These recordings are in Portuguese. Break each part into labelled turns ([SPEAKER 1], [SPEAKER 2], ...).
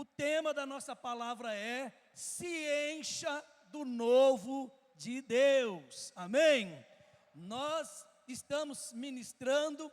[SPEAKER 1] O tema da nossa palavra é: se encha do novo de Deus. Amém? Nós estamos ministrando,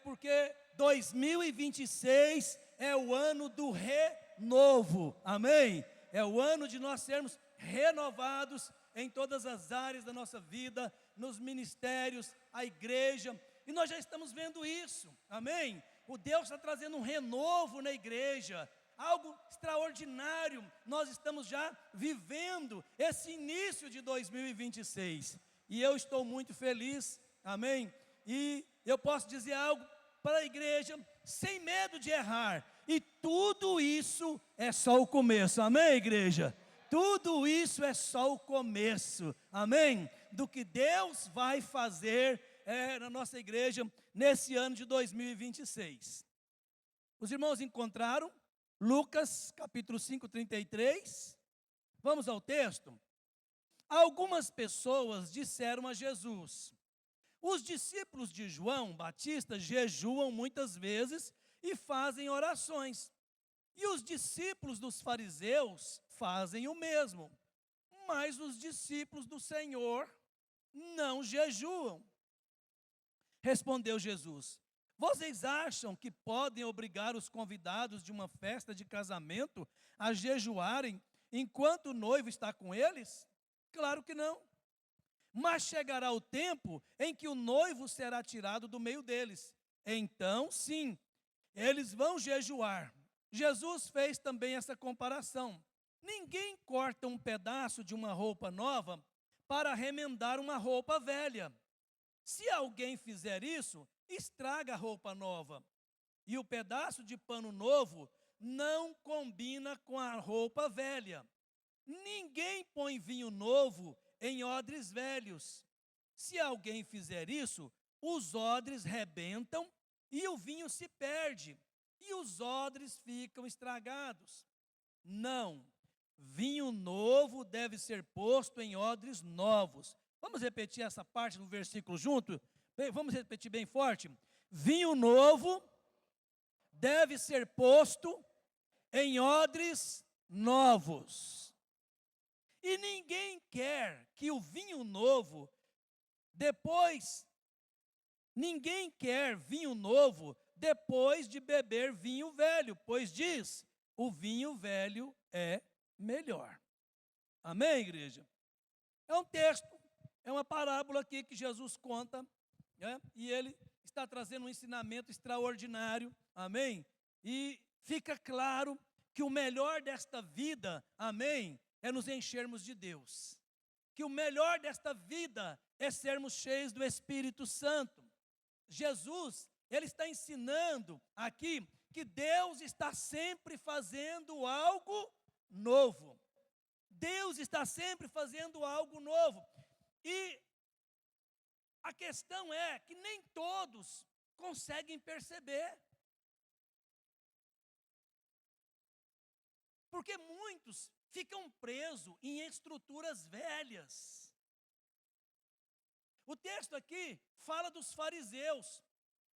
[SPEAKER 1] porque 2026 é o ano do renovo. Amém? É o ano de nós sermos renovados em todas as áreas da nossa vida, nos ministérios, a igreja, e nós já estamos vendo isso. Amém? O Deus está trazendo um renovo na igreja, algo extraordinário. Nós estamos já vivendo esse início de 2026, e eu estou muito feliz, amém? E eu posso dizer algo para a igreja, sem medo de errar, e tudo isso é só o começo, amém, igreja? Tudo isso é só o começo, amém? Do que Deus vai fazer na nossa igreja nesse ano de 2026. Os irmãos encontraram Lucas capítulo 5, 33. Vamos ao texto? Algumas pessoas disseram a Jesus: os discípulos de João Batista jejuam muitas vezes e fazem orações, e os discípulos dos fariseus fazem o mesmo, mas os discípulos do Senhor não jejuam. Respondeu Jesus: vocês acham que podem obrigar os convidados de uma festa de casamento a jejuarem enquanto o noivo está com eles? Claro que não. Mas chegará o tempo em que o noivo será tirado do meio deles. Então, sim, eles vão jejuar. Jesus fez também essa comparação. Ninguém corta um pedaço de uma roupa nova para remendar uma roupa velha. Se alguém fizer isso, estraga a roupa nova. E o pedaço de pano novo não combina com a roupa velha. Ninguém põe vinho novo em odres velhos. Se alguém fizer isso, os odres rebentam e o vinho se perde, e os odres ficam estragados. Não, vinho novo deve ser posto em odres novos. Vamos repetir essa parte do versículo junto? Vamos repetir bem forte. Vinho novo deve ser posto em odres novos. E ninguém quer que o vinho novo, ninguém quer vinho novo depois de beber vinho velho, pois diz, o vinho velho é melhor. Amém, igreja? É um texto, é uma parábola aqui que Jesus conta, e ele está trazendo um ensinamento extraordinário, amém? E fica claro que o melhor desta vida, amém, é nos enchermos de Deus. Que o melhor desta vida é sermos cheios do Espírito Santo. Jesus, ele está ensinando aqui que Deus está sempre fazendo algo novo. Deus está sempre fazendo algo novo. E a questão é que nem todos conseguem perceber. Porque muitos ficam presos em estruturas velhas. O texto aqui fala dos fariseus.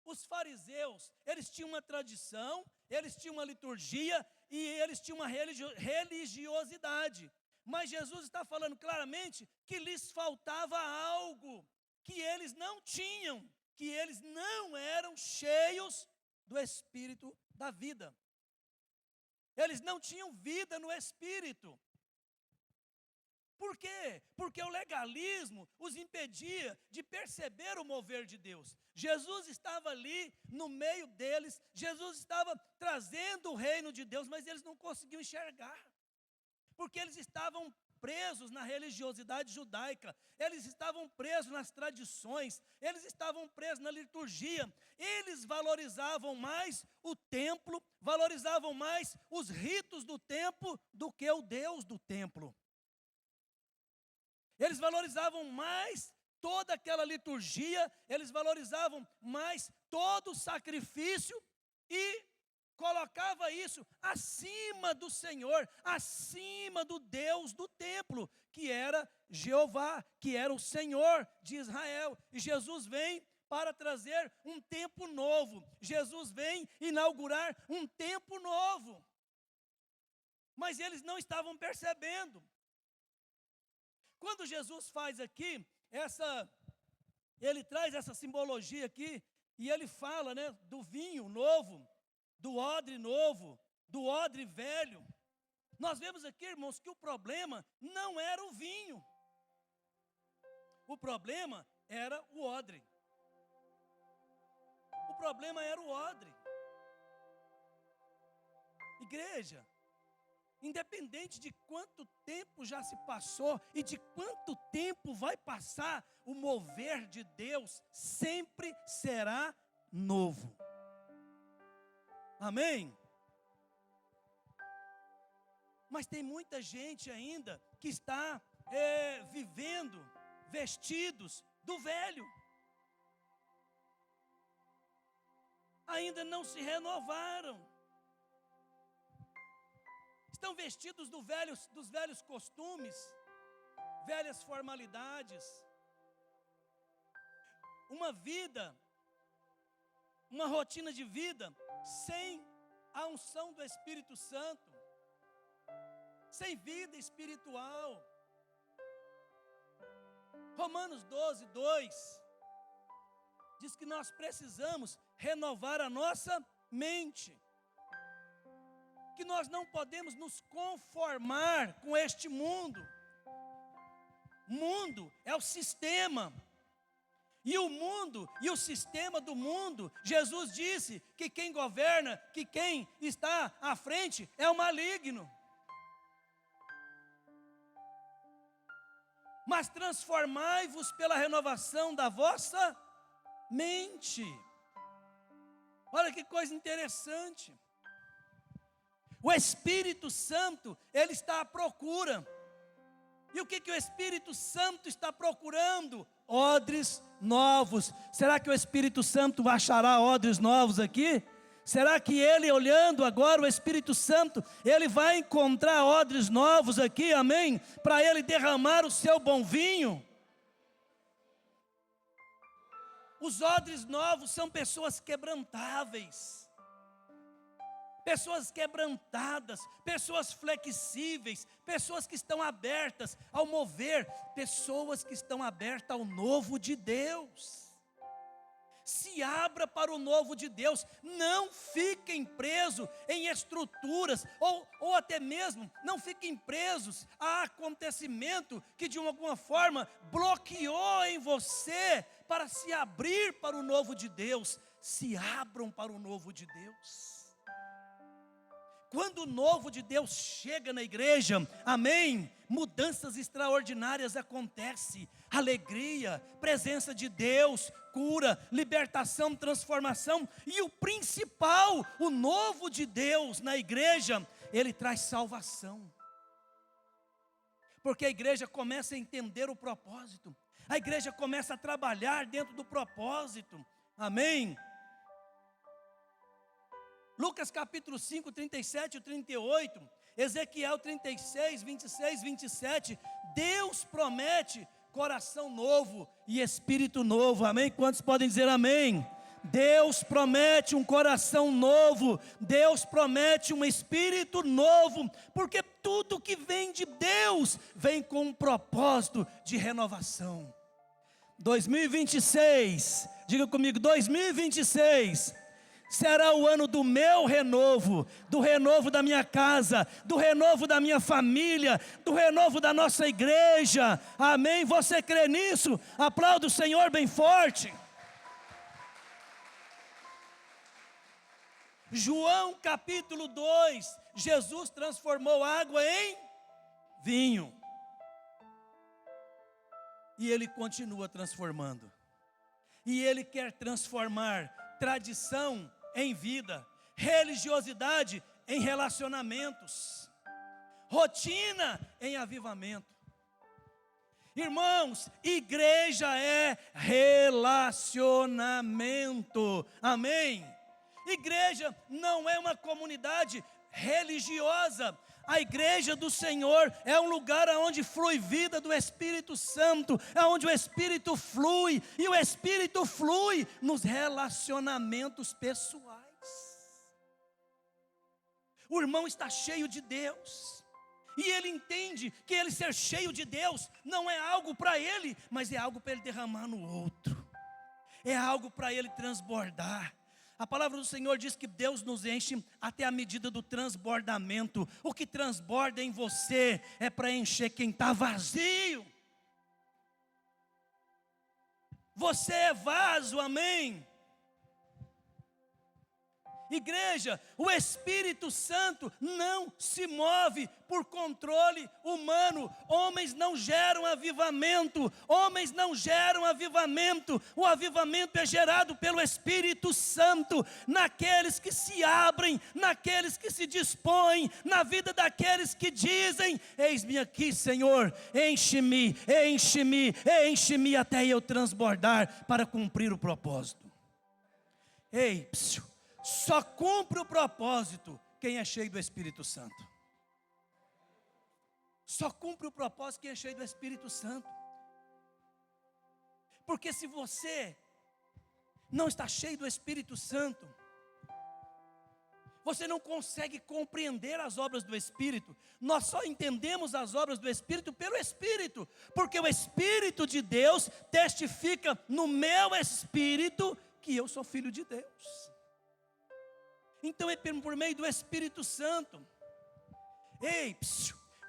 [SPEAKER 1] Os fariseus, eles tinham uma tradição, eles tinham uma liturgia e eles tinham uma religiosidade. Mas Jesus está falando claramente que lhes faltava algo que eles não tinham, que eles não eram cheios do Espírito da vida. Eles não tinham vida no Espírito. Por quê? Porque o legalismo os impedia de perceber o mover de Deus. Jesus estava ali no meio deles, Jesus estava trazendo o reino de Deus, mas eles não conseguiam enxergar. Porque eles estavam presos na religiosidade judaica, eles estavam presos nas tradições, eles estavam presos na liturgia, eles valorizavam mais o templo, valorizavam mais os ritos do templo do que o Deus do templo. Eles valorizavam mais toda aquela liturgia, eles valorizavam mais todo o sacrifício e colocava isso acima do Senhor, acima do Deus do templo, que era Jeová, que era o Senhor de Israel. E Jesus vem para trazer um tempo novo. Jesus vem inaugurar um tempo novo. mas eles não estavam percebendo. Quando Jesus faz aqui, ele traz essa simbologia aqui, e ele fala, né, do vinho novo, do odre novo, do odre velho. Nós vemos aqui, irmãos, que o problema não era o vinho. O problema era o odre. O problema era o odre. Igreja, independente de quanto tempo já se passou e de quanto tempo vai passar, o mover de Deus sempre será novo. Amém? Mas tem muita gente ainda que está vivendo vestidos do velho. Ainda não se renovaram. Estão vestidos dos velhos costumes, velhas formalidades. Uma rotina de vida sem a unção do Espírito Santo, sem vida espiritual. Romanos 12, 2 diz que nós precisamos renovar a nossa mente, que nós não podemos nos conformar com este mundo. Mundo é o sistema, e o mundo e o sistema do mundo, Jesus disse que quem governa, que quem está à frente é o maligno. Mas transformai-vos pela renovação da vossa mente. Olha que coisa interessante. O Espírito Santo, ele está à procura. E o que o Espírito Santo está procurando? Odres novos. Será que o Espírito Santo achará odres novos aqui? Será que ele, olhando agora o Espírito Santo, ele vai encontrar odres novos aqui, amém? Para ele derramar o seu bom vinho? Os odres novos são pessoas quebrantáveis, pessoas quebrantadas, pessoas flexíveis, pessoas que estão abertas ao mover, pessoas que estão abertas ao novo de Deus. Se abra para o novo de Deus, não fiquem presos em estruturas, ou até mesmo não fiquem presos a acontecimento que de alguma forma bloqueou em você para se abrir para o novo de Deus. Se abram para o novo de Deus. Quando o novo de Deus chega na igreja, amém, mudanças extraordinárias acontecem, alegria, presença de Deus, cura, libertação, transformação, e o principal, o novo de Deus na igreja, ele traz salvação, porque a igreja começa a entender o propósito, a igreja começa a trabalhar dentro do propósito, amém. Lucas capítulo 5, 37 e 38, Ezequiel 36, 26, 27, Deus promete coração novo e espírito novo, amém? Quantos podem dizer amém? Deus promete um coração novo, Deus promete um espírito novo, porque tudo que vem de Deus, vem com um propósito de renovação. 2026, diga comigo, 2026, será o ano do meu renovo, do renovo da minha casa, do renovo da minha família, do renovo da nossa igreja, amém? Você crê nisso? Aplauda o Senhor bem forte. João capítulo 2, Jesus transformou água em vinho, e Ele continua transformando, e Ele quer transformar tradição em vida, religiosidade em relacionamentos, rotina em avivamento. Irmãos, igreja é relacionamento, amém? Igreja não é uma comunidade religiosa. A igreja do Senhor é um lugar onde flui vida do Espírito Santo, é onde o Espírito flui, e o Espírito flui nos relacionamentos pessoais. O irmão está cheio de Deus, E ele entende que ele ser cheio de Deus não é algo para ele, mas é algo para ele derramar no outro. É algo para ele transbordar. A palavra do Senhor diz que Deus nos enche até a medida do transbordamento. O que transborda em você é para encher quem está vazio. Você é vaso, amém? Igreja, o Espírito Santo não se move por controle humano. Homens não geram avivamento. Homens não geram avivamento. O avivamento é gerado pelo Espírito Santo, naqueles que se abrem, naqueles que se dispõem, na vida daqueles que dizem: eis-me aqui, Senhor, enche-me, enche-me, enche-me até eu transbordar para cumprir o propósito. Ei, psiu. Só cumpre o propósito quem é cheio do Espírito Santo. Só cumpre o propósito quem é cheio do Espírito Santo. Porque se você não está cheio do Espírito Santo, você não consegue compreender as obras do Espírito. Nós só entendemos as obras do Espírito pelo Espírito, porque o Espírito de Deus testifica no meu espírito que eu sou filho de Deus. Então é por meio do Espírito Santo. Ei,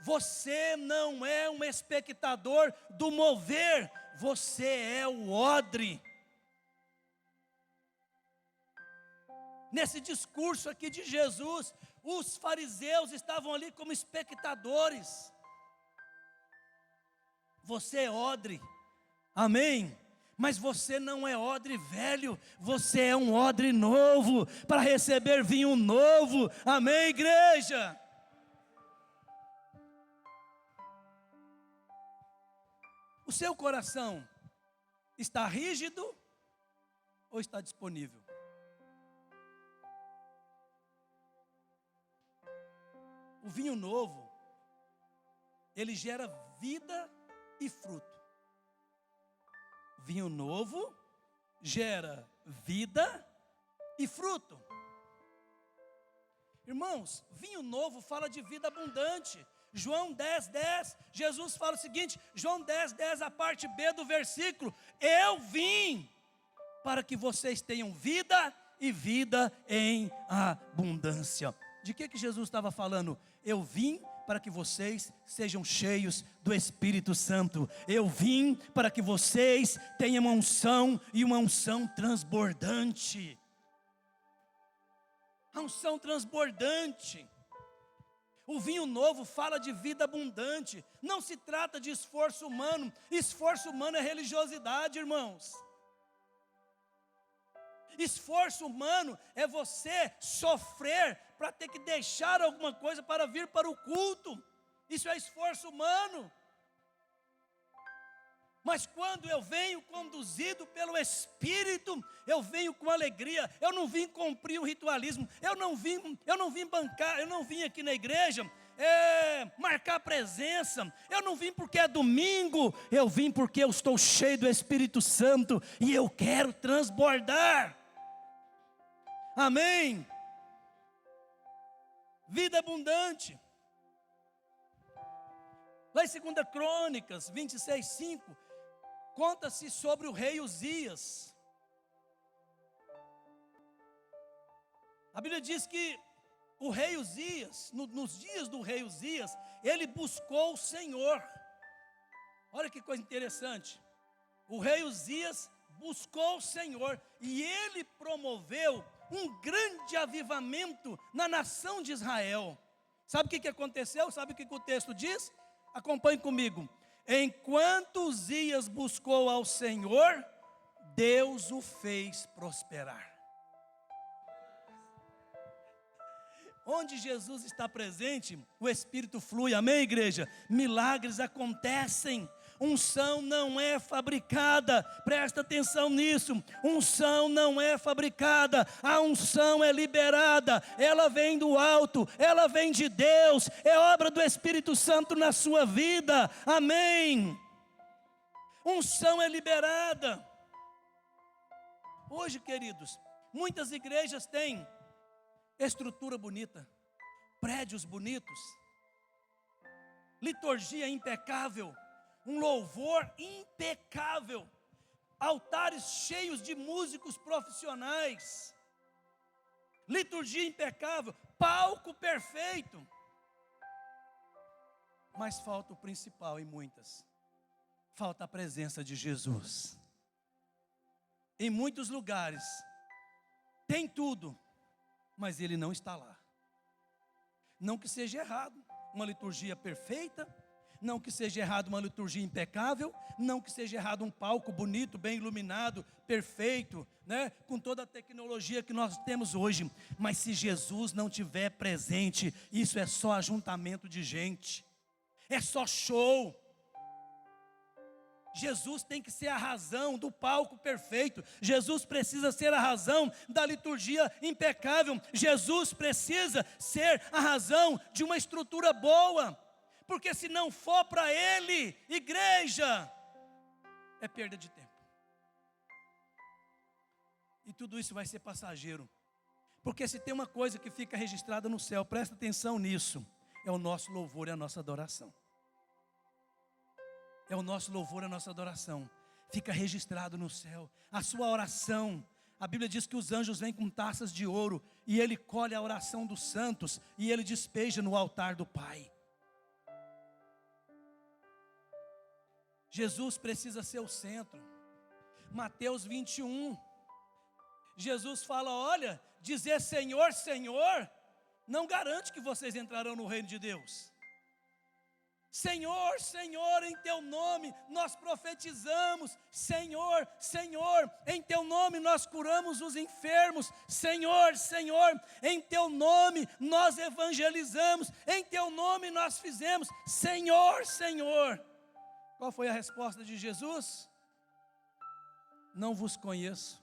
[SPEAKER 1] você não é um espectador do mover, você é o odre. Nesse discurso aqui de Jesus, os fariseus estavam ali como espectadores. Você é odre, amém? Mas você não é odre velho, você é um odre novo, para receber vinho novo, amém, igreja? O seu coração está rígido ou está disponível? O vinho novo, ele gera vida e fruto. Vinho novo gera vida e fruto. Irmãos, vinho novo fala de vida abundante. João 10:10, Jesus fala o seguinte, João 10:10, a parte B do versículo: eu vim para que vocês tenham vida e vida em abundância. De que Jesus estava falando? Eu vim para que vocês sejam cheios do Espírito Santo. Eu vim para que vocês tenham uma unção e uma unção transbordante. A unção transbordante. O vinho novo fala de vida abundante. Não se trata de esforço humano. Esforço humano é religiosidade, irmãos. Esforço humano é você sofrer para ter que deixar alguma coisa para vir para o culto. Isso é esforço humano. Mas quando eu venho conduzido pelo Espírito, eu venho com alegria. Eu não vim cumprir um ritualismo. Eu não vim bancar. Eu não vim aqui na igreja marcar presença. Eu não vim porque é domingo. Eu vim porque eu estou cheio do Espírito Santo e eu quero transbordar. Amém. Vida abundante. Lá em 2 Crônicas 26:5, conta-se sobre o rei Uzias. A Bíblia diz que o rei Uzias, nos dias do rei Uzias, ele buscou o Senhor. Olha que coisa interessante. O rei Uzias buscou o Senhor e ele promoveu um grande avivamento na nação de Israel. Sabe o que aconteceu? Sabe o que o texto diz? Acompanhe comigo. Enquanto Uzias buscou ao Senhor, Deus o fez prosperar. Onde Jesus está presente, o Espírito flui, amém, igreja? Milagres acontecem. Unção não é fabricada, presta atenção nisso. Unção não é fabricada, a unção é liberada, ela vem do alto, ela vem de Deus, é obra do Espírito Santo na sua vida, amém. Unção é liberada. Hoje, queridos, muitas igrejas têm estrutura bonita, prédios bonitos, liturgia impecável, um louvor impecável, altares cheios de músicos profissionais, liturgia impecável, palco perfeito. Mas falta o principal em muitas, falta a presença de Jesus. Em muitos lugares, tem tudo, mas Ele não está lá. Não que seja errado uma liturgia perfeita, não que seja errado uma liturgia impecável, não que seja errado um palco bonito, bem iluminado, perfeito, né? Com toda a tecnologia que nós temos hoje. Mas se Jesus não tiver presente, isso é só ajuntamento de gente, é só show. Jesus tem que ser a razão do palco perfeito. Jesus precisa ser a razão da liturgia impecável. Jesus precisa ser a razão de uma estrutura boa. Porque se não for para Ele, igreja, é perda de tempo. E tudo isso vai ser passageiro. Porque se tem uma coisa que fica registrada no céu, presta atenção nisso, é o nosso louvor e a nossa adoração. É o nosso louvor e a nossa adoração. Fica registrado no céu. A sua oração. A Bíblia diz que os anjos vêm com taças de ouro. E Ele colhe a oração dos santos. E Ele despeja no altar do Pai. Jesus precisa ser o centro. Mateus 21. Jesus fala, olha, dizer Senhor, Senhor, não garante que vocês entrarão no reino de Deus. Senhor, Senhor, em Teu nome nós profetizamos. Senhor, Senhor, em Teu nome nós curamos os enfermos. Senhor, Senhor, em Teu nome nós evangelizamos. Em Teu nome nós fizemos. Senhor, Senhor. Qual foi a resposta de Jesus? Não vos conheço.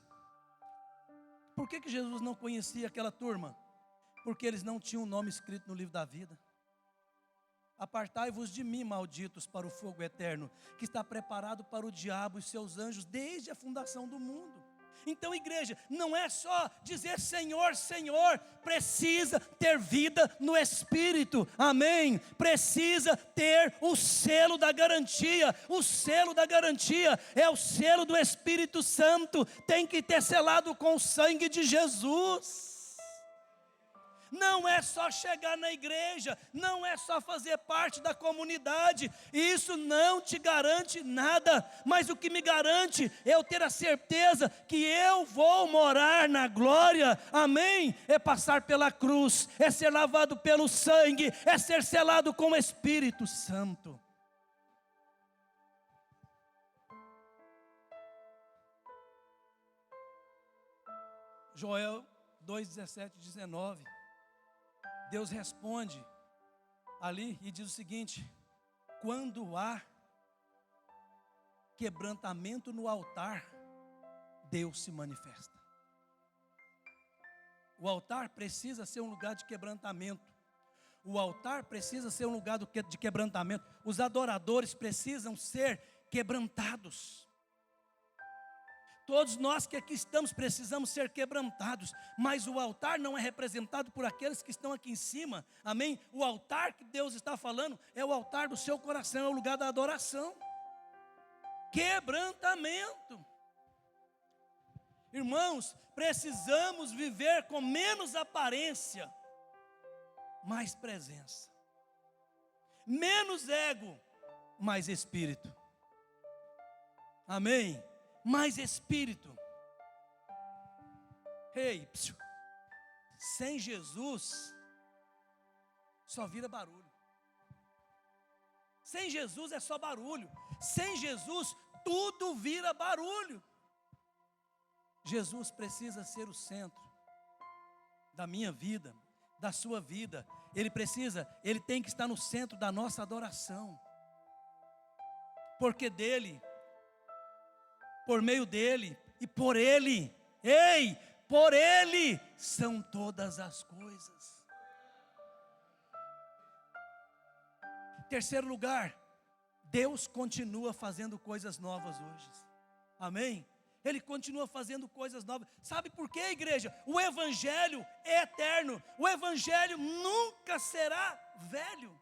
[SPEAKER 1] Por que Jesus não conhecia aquela turma? Porque eles não tinham o nome escrito no livro da vida. Apartai-vos de mim, malditos, para o fogo eterno, que está preparado para o diabo e seus anjos desde a fundação do mundo. Então, igreja, não é só dizer Senhor, Senhor, precisa ter vida no Espírito, amém? Precisa ter o selo da garantia. O selo da garantia é o selo do Espírito Santo, tem que ter selado com o sangue de Jesus. Não é só chegar na igreja, não é só fazer parte da comunidade, isso não te garante nada, mas o que me garante é eu ter a certeza que eu vou morar na glória, amém? É passar pela cruz, é ser lavado pelo sangue, é ser selado com o Espírito Santo. Joel 2:17-19. Deus responde ali e diz o seguinte: quando há quebrantamento no altar, Deus se manifesta. O altar precisa ser um lugar de quebrantamento. O altar precisa ser um lugar de quebrantamento. Os adoradores precisam ser quebrantados. Todos nós que aqui estamos precisamos ser quebrantados, mas o altar não é representado por aqueles que estão aqui em cima, amém? O altar que Deus está falando é o altar do seu coração, é o lugar da adoração. Quebrantamento. Irmãos, precisamos viver com menos aparência, mais presença, menos ego, mais espírito, amém? Mais espírito. Ei, sem Jesus só vira barulho. Sem Jesus é só barulho. Sem Jesus tudo vira barulho. Jesus precisa ser o centro da minha vida, da sua vida. Ele tem que estar no centro da nossa adoração. Porque dele, por meio dele e por ele, por ele são todas as coisas. Terceiro lugar, Deus continua fazendo coisas novas hoje, amém? Ele continua fazendo coisas novas. Sabe por quê, igreja? O Evangelho é eterno, o Evangelho nunca será velho.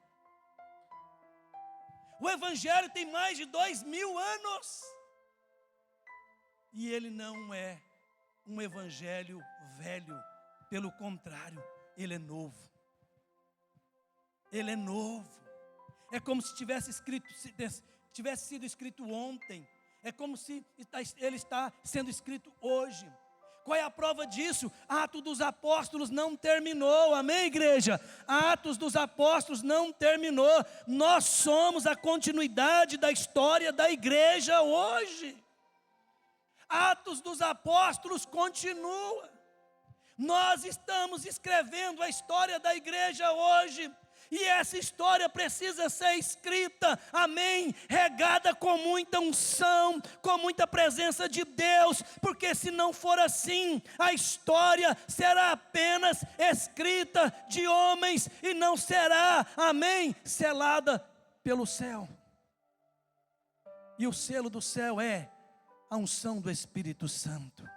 [SPEAKER 1] O Evangelho tem mais de 2000 anos. E ele não é um Evangelho velho. Pelo contrário, ele é novo. Ele é novo. É como se tivesse sido escrito ontem. É como se ele está sendo escrito hoje. Qual é a prova disso? Atos dos Apóstolos não terminou, amém, igreja? Atos dos Apóstolos não terminou. Nós somos a continuidade da história da igreja hoje. Atos dos Apóstolos continua. Nós estamos escrevendo a história da igreja hoje. E essa história precisa ser escrita, amém, regada com muita unção, com muita presença de Deus, porque se não for assim, a história será apenas escrita de homens e não será, amém, selada pelo céu. E o selo do céu é a unção do Espírito Santo.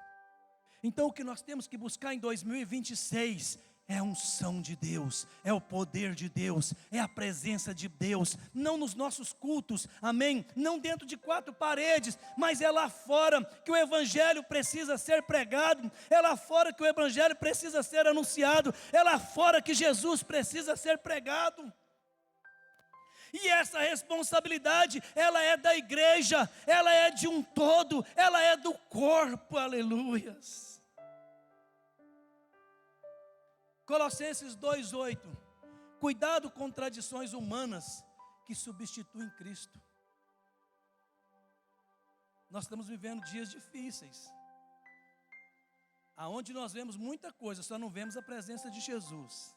[SPEAKER 1] Então o que nós temos que buscar em 2026 é a unção de Deus, é o poder de Deus, é a presença de Deus, não nos nossos cultos, amém? Não dentro de 4 paredes, mas é lá fora que o Evangelho precisa ser pregado, é lá fora que o Evangelho precisa ser anunciado, é lá fora que Jesus precisa ser pregado. E essa responsabilidade, ela é da igreja, ela é de um todo, ela é do corpo, aleluias. Colossenses 2:8, cuidado com tradições humanas que substituem Cristo. Nós estamos vivendo dias difíceis, aonde nós vemos muita coisa, só não vemos a presença de Jesus.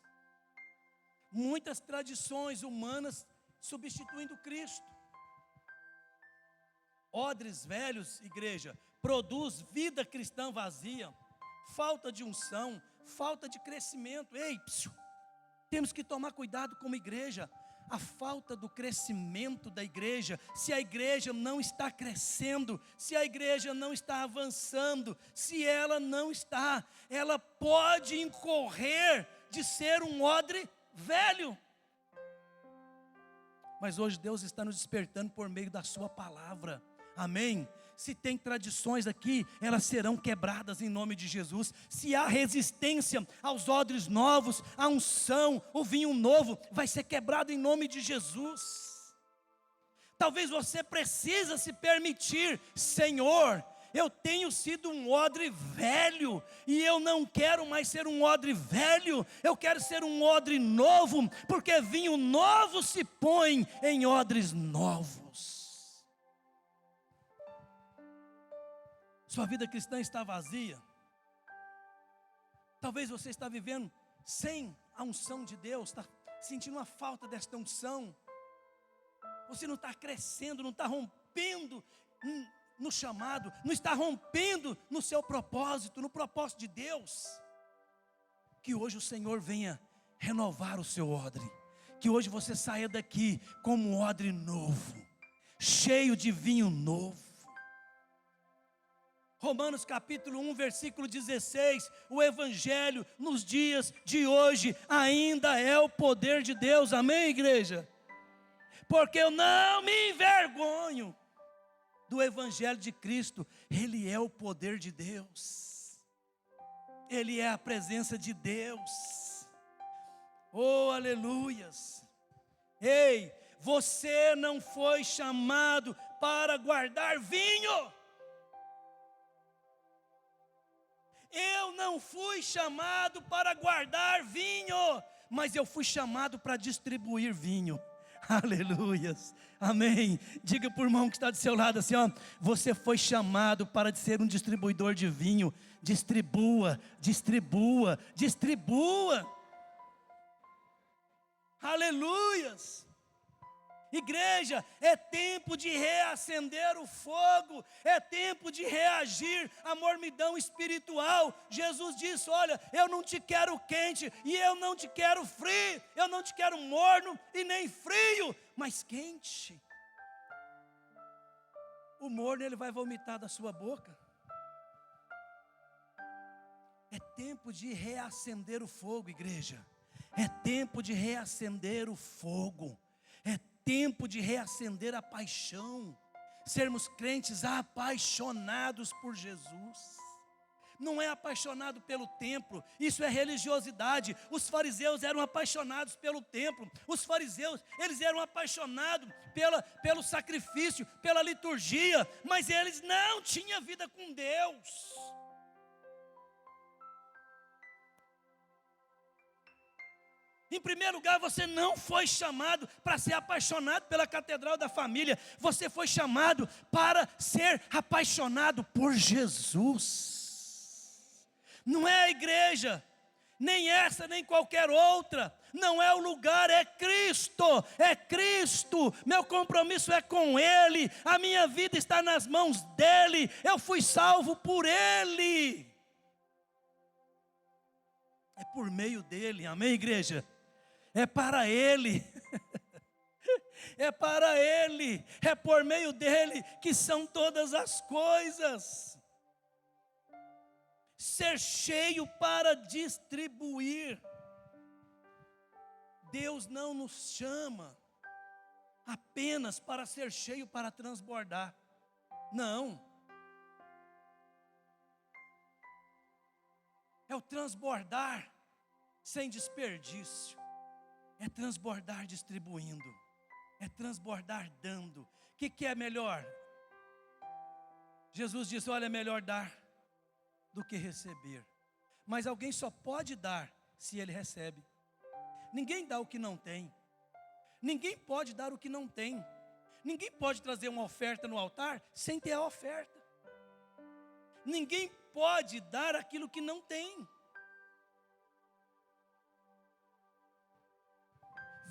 [SPEAKER 1] Muitas tradições humanas substituindo Cristo. Odres velhos, igreja, produz vida cristã vazia, falta de unção, falta de crescimento. Ei, temos que tomar cuidado como igreja. A falta do crescimento da igreja, se a igreja não está crescendo, se a igreja não está avançando, se ela não está, ela pode incorrer de ser um odre velho. Mas hoje Deus está nos despertando por meio da sua palavra, amém? Se tem tradições aqui, elas serão quebradas em nome de Jesus. Se há resistência aos odres novos, a unção, o vinho novo, vai ser quebrado em nome de Jesus. Talvez você precisa se permitir, Senhor, eu tenho sido um odre velho, e eu não quero mais ser um odre velho, eu quero ser um odre novo, porque vinho novo se põe em odres novos. Sua vida cristã está vazia. Talvez você está vivendo sem a unção de Deus, está sentindo uma falta desta unção. Você não está crescendo, não está rompendo no chamado, não está rompendo no seu propósito, no propósito de Deus. Que hoje o Senhor venha renovar o seu odre, que hoje você saia daqui como um odre novo, cheio de vinho novo. Romanos capítulo 1, versículo 16, o Evangelho nos dias de hoje ainda é o poder de Deus, amém, igreja? Porque eu não me envergonho do Evangelho de Cristo, ele é o poder de Deus, ele é a presença de Deus, oh aleluias. Ei, você não foi chamado para guardar vinho. Eu não fui chamado para guardar vinho, mas eu fui chamado para distribuir vinho. Aleluias, amém. Diga para o irmão que está do seu lado assim, ó, você foi chamado para ser um distribuidor de vinho. Distribua, distribua, distribua. Aleluias. Igreja, é tempo de reacender o fogo, é tempo de reagir à mornidão espiritual. Jesus disse, olha, eu não te quero quente, e eu não te quero frio, eu não te quero morno e nem frio, mas quente. O morno ele vai vomitar da sua boca. É tempo de reacender o fogo, igreja, é tempo de reacender o fogo. É tempo de reacender a paixão, sermos crentes apaixonados por Jesus. Não é apaixonado pelo templo, isso é religiosidade. Os fariseus eram apaixonados pelo templo, os fariseus, eles eram apaixonados pelo sacrifício, pela liturgia, mas eles não tinham vida com Deus. Em primeiro lugar, você não foi chamado para ser apaixonado pela catedral da família, você foi chamado para ser apaixonado por Jesus. Não é a igreja, nem essa, nem qualquer outra, não é o lugar, é Cristo, meu compromisso é com Ele, a minha vida está nas mãos dEle, eu fui salvo por Ele, é por meio dEle, amém, igreja? É para Ele, é para Ele, é por meio dEle que são todas as coisas. Ser cheio para distribuir. Deus não nos chama apenas para ser cheio para transbordar. Não. É o transbordar sem desperdício. É transbordar distribuindo. É transbordar dando. O que é melhor? Jesus disse, olha, é melhor dar do que receber. Mas alguém só pode dar se ele recebe. Ninguém dá o que não tem. Ninguém pode dar o que não tem. Ninguém pode trazer uma oferta no altar sem ter a oferta. Ninguém pode dar aquilo que não tem.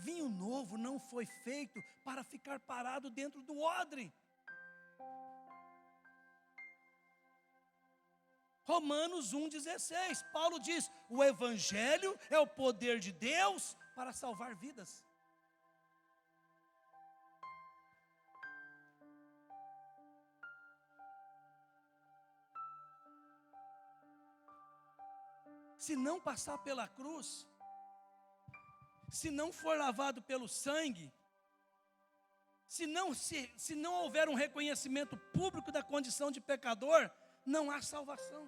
[SPEAKER 1] Vinho novo não foi feito para ficar parado dentro do odre. Romanos 1,16, Paulo diz, o Evangelho é o poder de Deus para salvar vidas. Se não passar pela cruz, se não for lavado pelo sangue, se não houver um reconhecimento público da condição de pecador, não há salvação.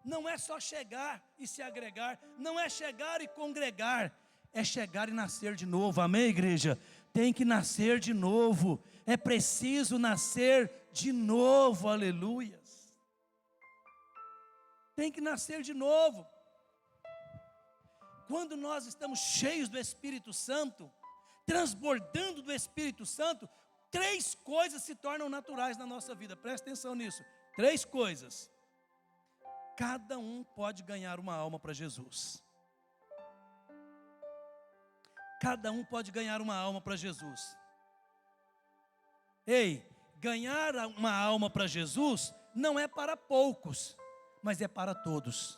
[SPEAKER 1] Não é só chegar e se agregar, não é chegar e congregar, é chegar e nascer de novo, amém, igreja? Tem que nascer de novo, é preciso nascer de novo, aleluias. Tem que nascer de novo. Quando nós estamos cheios do Espírito Santo, transbordando do Espírito Santo, 3 coisas se tornam naturais na nossa vida, presta atenção nisso, 3 coisas. Cada um pode ganhar uma alma para Jesus. Cada um pode ganhar uma alma para Jesus. Ei, ganhar uma alma para Jesus não é para poucos, mas é para todos.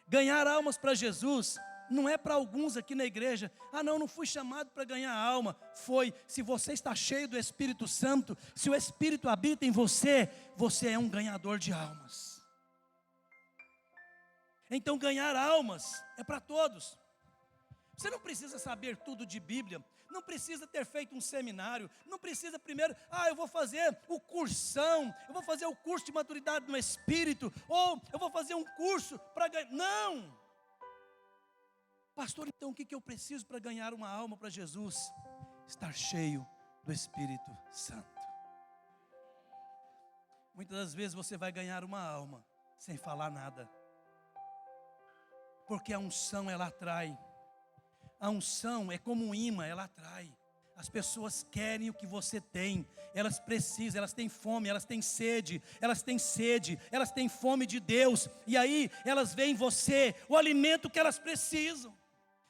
[SPEAKER 1] Ganhar almas para Jesus não é para alguns aqui na igreja. Não fui chamado para ganhar alma. Foi, se você está cheio do Espírito Santo, se o Espírito habita em você, você é um ganhador de almas. Então ganhar almas é para todos. Você não precisa saber tudo de Bíblia, não precisa ter feito um seminário, não precisa primeiro, eu vou fazer o cursão, eu vou fazer o curso de maturidade no Espírito, ou eu vou fazer um curso para ganhar, não. Pastor, então o que eu preciso para ganhar uma alma para Jesus? Estar cheio do Espírito Santo. Muitas das vezes você vai ganhar uma alma sem falar nada, porque a unção ela atrai. A unção é como um imã, ela atrai. As pessoas querem o que você tem, elas precisam, elas têm fome, elas têm sede, elas têm fome de Deus, e aí elas veem em você o alimento que elas precisam.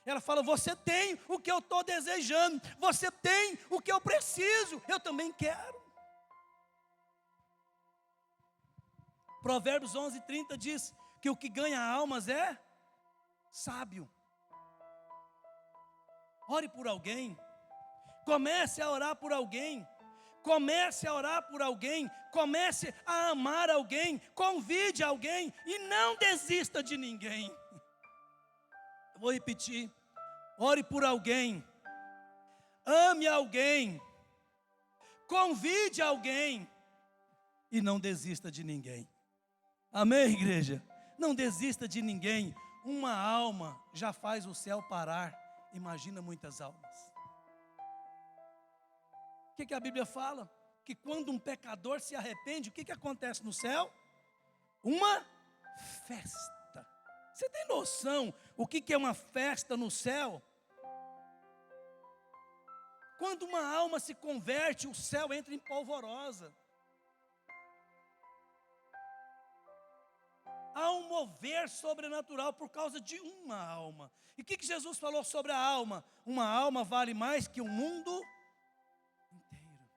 [SPEAKER 1] Ela fala, você tem o que eu estou desejando, você tem o que eu preciso, eu também quero. Provérbios 11:30 diz que o que ganha almas é sábio. Ore por alguém, comece a orar por alguém, comece a orar por alguém, comece a amar alguém, convide alguém e não desista de ninguém. Eu vou repetir, ore por alguém, ame alguém, convide alguém e não desista de ninguém. Amém, igreja? Não desista de ninguém. Uma alma já faz o céu parar. Imagina muitas almas. O que a Bíblia fala? Que quando um pecador se arrepende, o que acontece no céu? Uma festa. Você tem noção o que é uma festa no céu? Quando uma alma se converte, o céu entra em polvorosa. Há um mover sobrenatural por causa de uma alma. E o que Jesus falou sobre a alma? Uma alma vale mais que o mundo inteiro.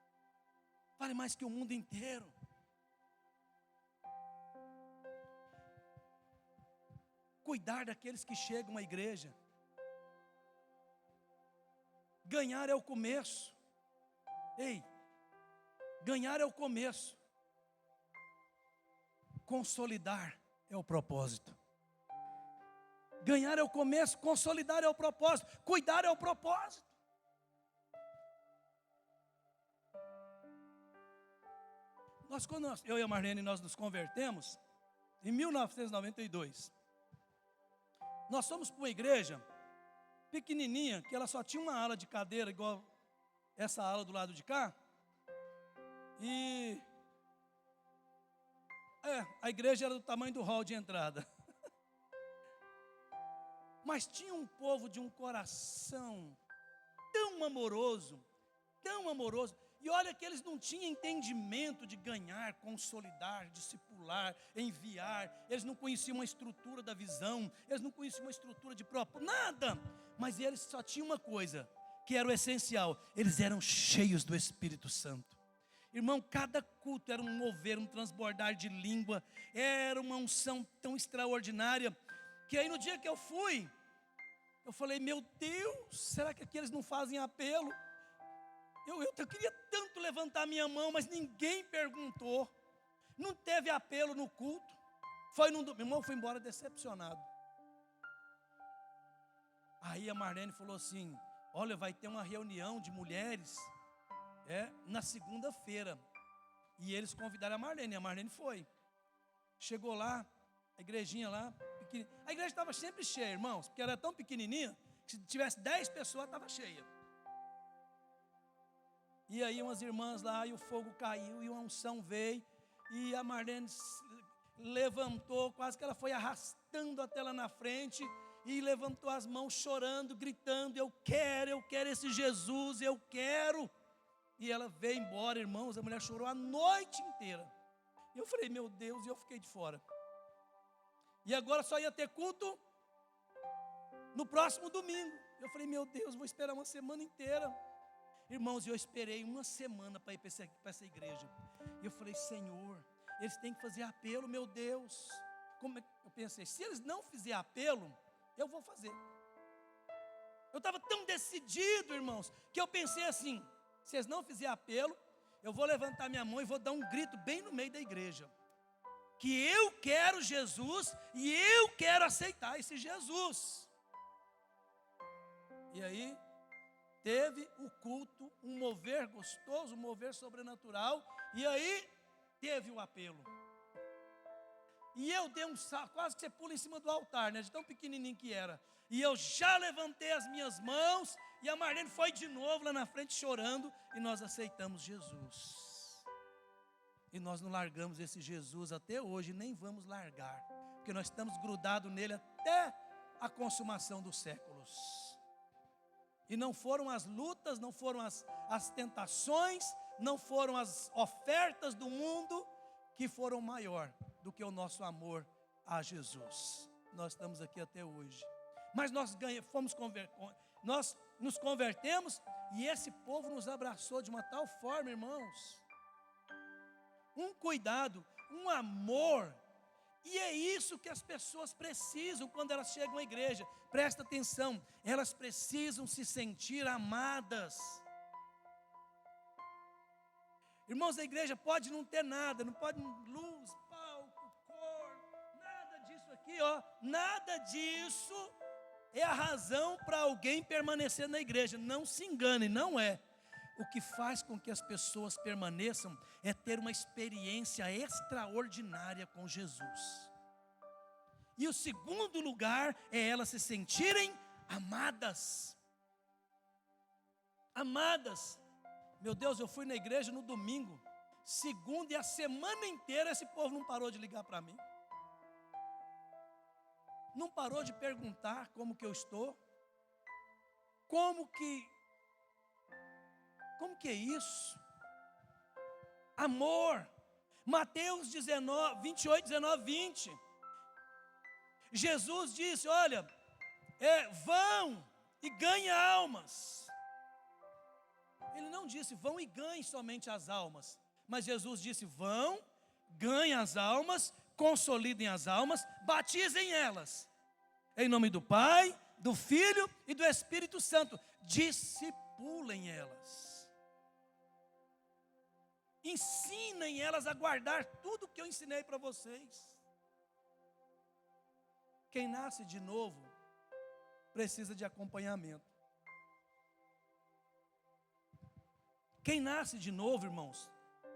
[SPEAKER 1] Vale mais que o mundo inteiro. Cuidar daqueles que chegam à igreja. Ganhar é o começo. Ei, ganhar é o começo. Consolidar é o propósito. Ganhar é o começo, consolidar é o propósito, cuidar é o propósito. Quando eu e a Marlene nós nos convertemos, em 1992, nós fomos para uma igreja pequenininha, que ela só tinha uma ala de cadeira, igual essa ala do lado de cá, e a igreja era do tamanho do hall de entrada. Mas tinha um povo de um coração tão amoroso, e olha que eles não tinham entendimento de ganhar, consolidar, discipular, enviar. Eles não conheciam uma estrutura da visão, eles não conheciam uma estrutura de propósito, nada. Mas eles só tinham uma coisa, que era o essencial: eles eram cheios do Espírito Santo. Irmão, cada culto era um mover, um transbordar de língua, era uma unção tão extraordinária, que aí no dia que eu fui, eu falei: meu Deus, será que aqui eles não fazem apelo? Eu queria tanto levantar minha mão, mas ninguém perguntou. Não teve apelo no culto. Meu irmão foi embora decepcionado. Aí a Marlene falou assim: olha, vai ter uma reunião de mulheres na segunda-feira. E eles convidaram a Marlene foi. Chegou lá, a igrejinha lá, a igreja estava sempre cheia, irmãos, porque era tão pequenininha, que se tivesse 10 pessoas, estava cheia. E aí umas irmãs lá, e o fogo caiu, e uma unção veio, e a Marlene levantou, quase que ela foi arrastando até lá na frente, e levantou as mãos chorando, gritando: eu quero esse Jesus, eu quero. E ela veio embora, irmãos, a mulher chorou a noite inteira. E eu falei: meu Deus, e eu fiquei de fora. E agora só ia ter culto no próximo domingo. Eu falei: meu Deus, vou esperar uma semana inteira. Irmãos, eu esperei uma semana para ir para essa igreja. E eu falei: Senhor, eles têm que fazer apelo, meu Deus. Eu pensei, se eles não fizerem apelo, eu vou fazer. Eu estava tão decidido, irmãos, que eu pensei assim: se eles não fizerem apelo, eu vou levantar minha mão e vou dar um grito bem no meio da igreja, que eu quero Jesus e eu quero aceitar esse Jesus. E aí teve o culto, um mover gostoso, um mover sobrenatural, e aí teve o apelo. E eu dei um salto, quase que você pula em cima do altar, né, de tão pequenininho que era. E eu já levantei as minhas mãos, e a Marlene foi de novo lá na frente chorando, e nós aceitamos Jesus. E nós não largamos esse Jesus até hoje, nem vamos largar, porque nós estamos grudados nele até a consumação dos séculos. E não foram as lutas, não foram as tentações, não foram as ofertas do mundo que foram maior do que o nosso amor a Jesus. Nós estamos aqui até hoje. Mas nós nos convertemos, e esse povo nos abraçou de uma tal forma, irmãos. Um cuidado, um amor. E é isso que as pessoas precisam quando elas chegam à igreja. Presta atenção, elas precisam se sentir amadas. Irmãos, a igreja pode não ter nada, não pode luz, palco, cor, nada disso aqui, nada disso é a razão para alguém permanecer na igreja. Não se engane, não é. O que faz com que as pessoas permaneçam é ter uma experiência extraordinária com Jesus. E o segundo lugar é elas se sentirem amadas. Amadas. Meu Deus, eu fui na igreja no domingo, segunda, e a semana inteira esse povo não parou de ligar para mim. Não parou de perguntar como que eu estou. Como que é isso? Amor. Mateus 28, 19, 20. Jesus disse, olha, vão e ganhem almas. Ele não disse, vão e ganhem somente as almas. Mas Jesus disse, vão, ganhem as almas, consolidem as almas, batizem elas. Em nome do Pai, do Filho e do Espírito Santo. Discipulem elas. Ensinem elas a guardar tudo que eu ensinei para vocês. Quem nasce de novo precisa de acompanhamento. Quem nasce de novo, irmãos,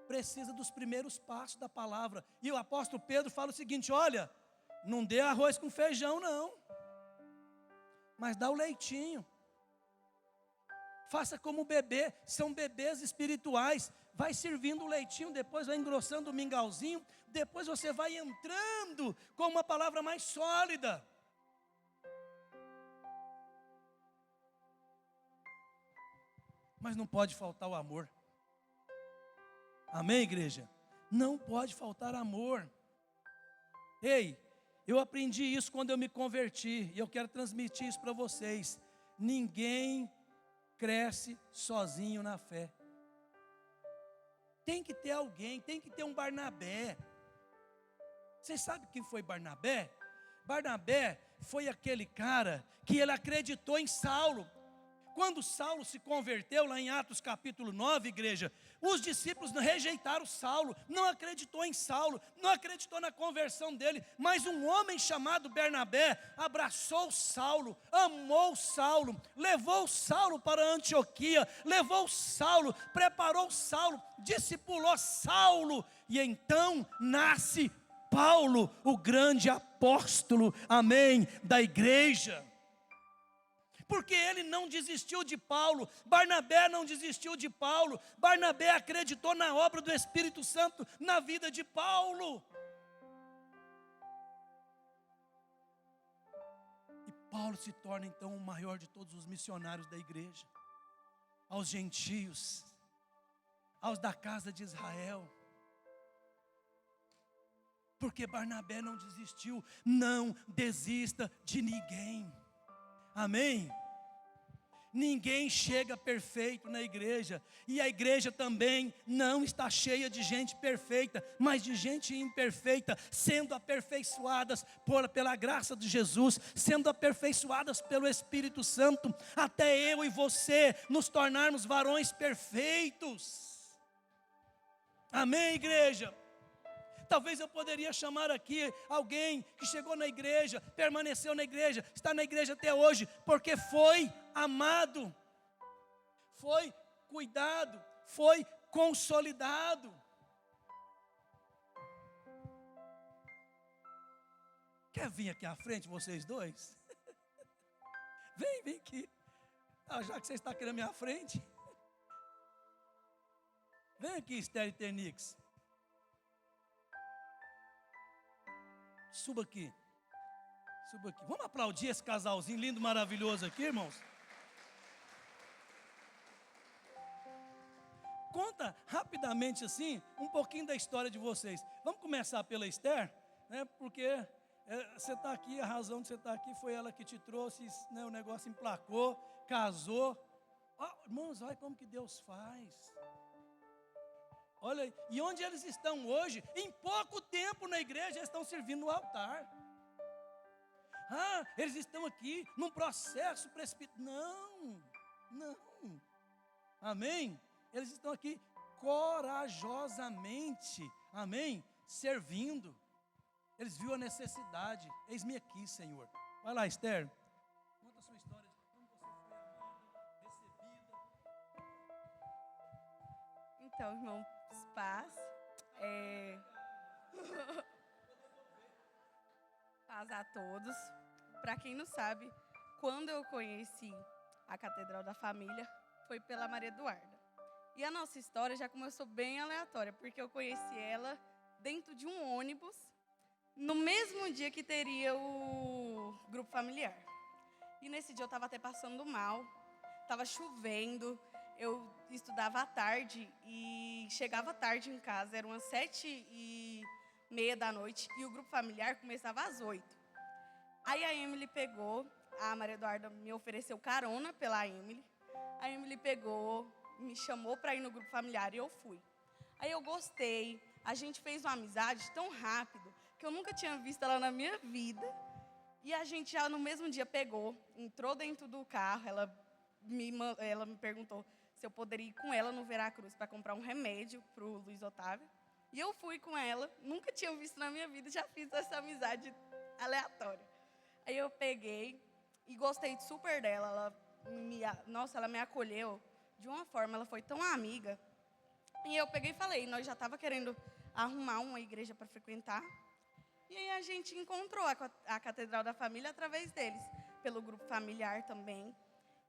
[SPEAKER 1] precisa dos primeiros passos da palavra. E o apóstolo Pedro fala o seguinte, olha, não dê arroz com feijão não, mas dá o leitinho. Faça como bebê, são bebês espirituais. Vai servindo o leitinho, depois vai engrossando o mingauzinho, depois você vai entrando com uma palavra mais sólida. Mas não pode faltar o amor. Amém, igreja? Não pode faltar amor. Ei, eu aprendi isso quando eu me converti, e eu quero transmitir isso para vocês. Ninguém cresce sozinho na fé. Tem que ter alguém, tem que ter um Barnabé. Vocês sabem quem foi Barnabé? Barnabé foi aquele cara que ele acreditou em Saulo. Quando Saulo se converteu, lá em Atos capítulo 9, igreja, os discípulos rejeitaram Saulo, não acreditou em Saulo, não acreditou na conversão dele, mas um homem chamado Bernabé abraçou Saulo, amou Saulo, levou Saulo para Antioquia, levou Saulo, preparou Saulo, discipulou Saulo, e então nasce Paulo, o grande apóstolo, amém, da igreja. Porque ele não desistiu de Paulo, Barnabé não desistiu de Paulo, Barnabé acreditou na obra do Espírito Santo na vida de Paulo. E Paulo se torna então o maior de todos os missionários da igreja, aos gentios, aos da casa de Israel. Porque Barnabé não desistiu, não desista de ninguém. Amém? Ninguém chega perfeito na igreja, e a igreja também não está cheia de gente perfeita, mas de gente imperfeita, sendo aperfeiçoadas pela graça de Jesus, sendo aperfeiçoadas pelo Espírito Santo, até eu e você nos tornarmos varões perfeitos. Amém, igreja? Talvez eu poderia chamar aqui alguém que chegou na igreja, permaneceu na igreja, está na igreja até hoje, porque foi amado, foi cuidado, foi consolidado. Quer vir aqui à frente, vocês dois? Vem aqui. Já que você está aqui na minha frente. Vem aqui, Esther e Tenix. Suba aqui. Vamos aplaudir esse casalzinho lindo, maravilhoso aqui, irmãos? Conta rapidamente assim, um pouquinho da história de vocês. Vamos começar pela Esther, né? Porque você está aqui, a razão de você estar aqui foi ela que te trouxe, né? O negócio emplacou, casou. Irmãos, olha como que Deus faz. Olha, e onde eles estão hoje, em pouco tempo na igreja, eles estão servindo no altar. Eles estão aqui num processo precipitado. Não. Amém? Eles estão aqui corajosamente, amém? Servindo. Eles viram a necessidade. Eis-me aqui, Senhor. Vai lá, Esther. Conta
[SPEAKER 2] Então, irmãos, paz. Paz a todos. Para quem não sabe, quando eu conheci a Catedral da Família, foi pela Maria Eduarda. E a nossa história já começou bem aleatória, porque eu conheci ela dentro de um ônibus, no mesmo dia que teria o grupo familiar. E nesse dia eu estava até passando mal, estava chovendo, eu estudava à tarde e chegava tarde em casa, eram umas 7h30 da noite, e o grupo familiar começava às 8h. Aí a Emily pegou, a Maria Eduarda me ofereceu carona pela Emily, a Emily pegou, me chamou para ir no grupo familiar e eu fui. Aí eu gostei, a gente fez uma amizade tão rápido que eu nunca tinha visto ela na minha vida. E a gente já no mesmo dia pegou, entrou dentro do carro, ela me perguntou se eu poderia ir com ela no Veracruz para comprar um remédio para o Luiz Otávio. E eu fui com ela, nunca tinha visto na minha vida, já fiz essa amizade aleatória. Aí eu peguei e gostei super dela, ela me acolheu de uma forma, ela foi tão amiga. E eu peguei e falei, nós já estava querendo arrumar uma igreja para frequentar. E aí a gente encontrou a Catedral da Família através deles, pelo grupo familiar também.